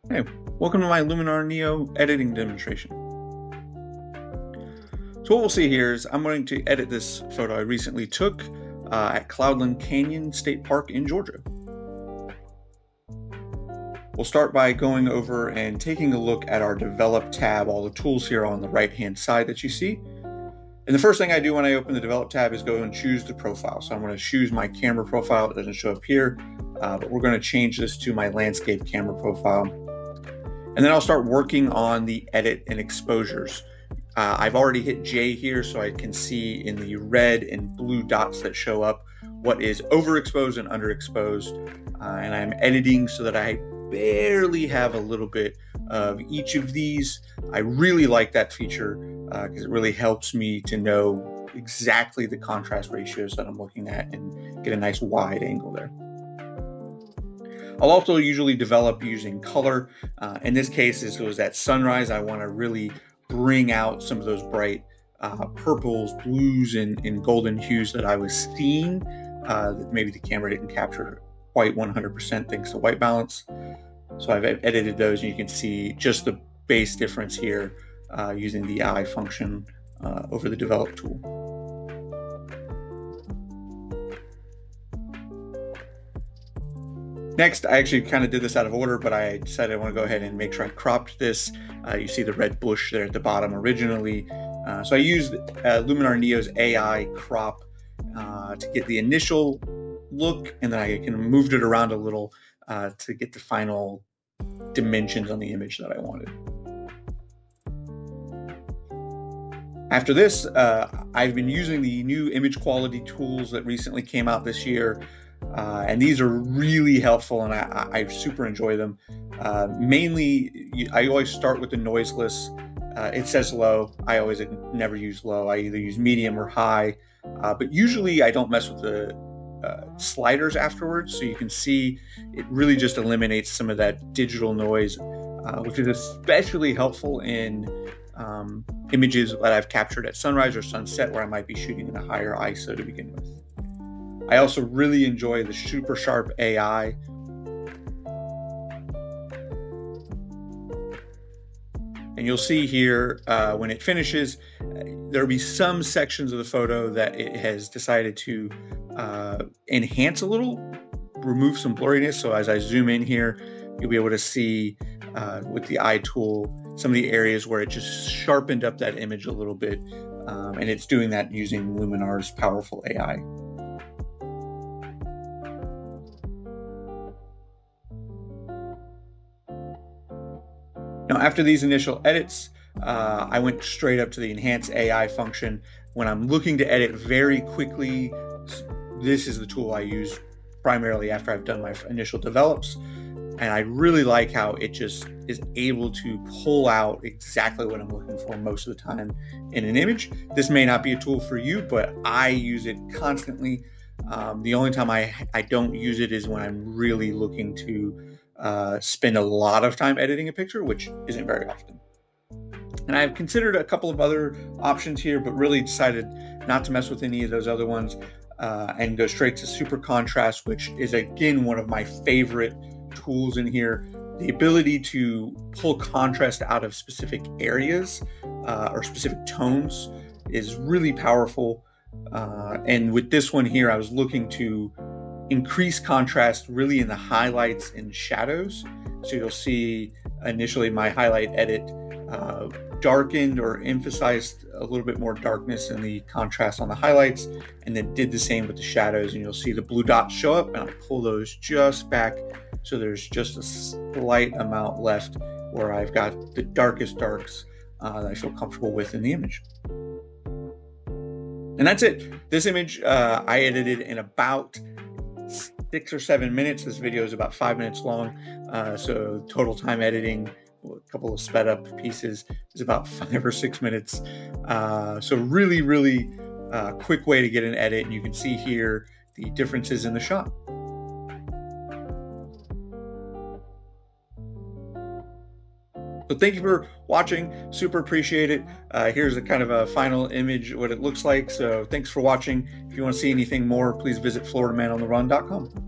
Hey, welcome to my Luminar Neo editing demonstration. So what we'll see here is I'm going to edit this photo I recently took at Cloudland Canyon State Park in Georgia. We'll start by going over and taking a look at our Develop tab, all the tools here on the right-hand side that you see. And the first thing I do when I open the Develop tab is go and choose the profile. So I'm going to choose my camera profile. It doesn't show up here, but we're going to change this to my landscape camera profile. And then I'll start working on the edit and exposures. I've already hit J here, so I can see in the red and blue dots that show up what is overexposed and underexposed. And I'm editing so that I barely have a little bit of each of these. I really like that feature because it really helps me to know exactly the contrast ratios that I'm looking at and get a nice wide angle there. I'll also usually develop using color. In this case, this was at sunrise. I want to really bring out some of those bright purples, blues, and golden hues that I was seeing that maybe the camera didn't capture quite 100% thanks to white balance. So I've edited those, and you can see just the base difference here using the eye function over the develop tool. Next, I actually kind of did this out of order, but I decided I want to go ahead and make sure I cropped this. You see the red bush there at the bottom originally. So I used Luminar Neo's AI crop to get the initial look, and then I can move it around a little to get the final dimensions on the image that I wanted. After this, I've been using the new image quality tools that recently came out this year. And these are really helpful, and I super enjoy them. Mainly, I always start with the noiseless. It says low. I always never use low. I either use medium or high, but usually I don't mess with the sliders afterwards. So you can see it really just eliminates some of that digital noise, which is especially helpful in images that I've captured at sunrise or sunset where I might be shooting in a higher ISO to begin with. I also really enjoy the Supersharp AI. And you'll see here when it finishes, there'll be some sections of the photo that it has decided to enhance a little, remove some blurriness. So as I zoom in here, you'll be able to see with the eye tool some of the areas where it just sharpened up that image a little bit. And it's doing that using Luminar's powerful AI. Now, after these initial edits, I went straight up to the Enhance AI function. When I'm looking to edit very quickly, this is the tool I use primarily after I've done my initial develops. And I really like how it just is able to pull out exactly what I'm looking for most of the time in an image. This may not be a tool for you, but I use it constantly. The only time I don't use it is when I'm really looking to spend a lot of time editing a picture, which isn't very often. And I've considered a couple of other options here, but really decided not to mess with any of those other ones and go straight to Supercontrast, which is again one of my favorite tools in here. The ability to pull contrast out of specific areas or specific tones is really powerful. And with this one here, I was looking to increase contrast really in the highlights and shadows. So you'll see initially my highlight edit darkened or emphasized a little bit more darkness in the contrast on the highlights, and then did the same with the shadows. And you'll see the blue dots show up, and I pull those just back so there's just a slight amount left where I've got the darkest darks that I feel comfortable with in the image. And that's it. This image I edited in about 6 or 7 minutes. This video is about 5 minutes long. So total time editing, a couple of sped up pieces, is about 5 or 6 minutes. So really, really quick way to get an edit. And you can see here the differences in the shot. So thank you for watching. Super appreciate it. Here's a kind of a final image, what it looks like. So thanks for watching. If you want to see anything more, please visit FloridaManOnTheRun.com.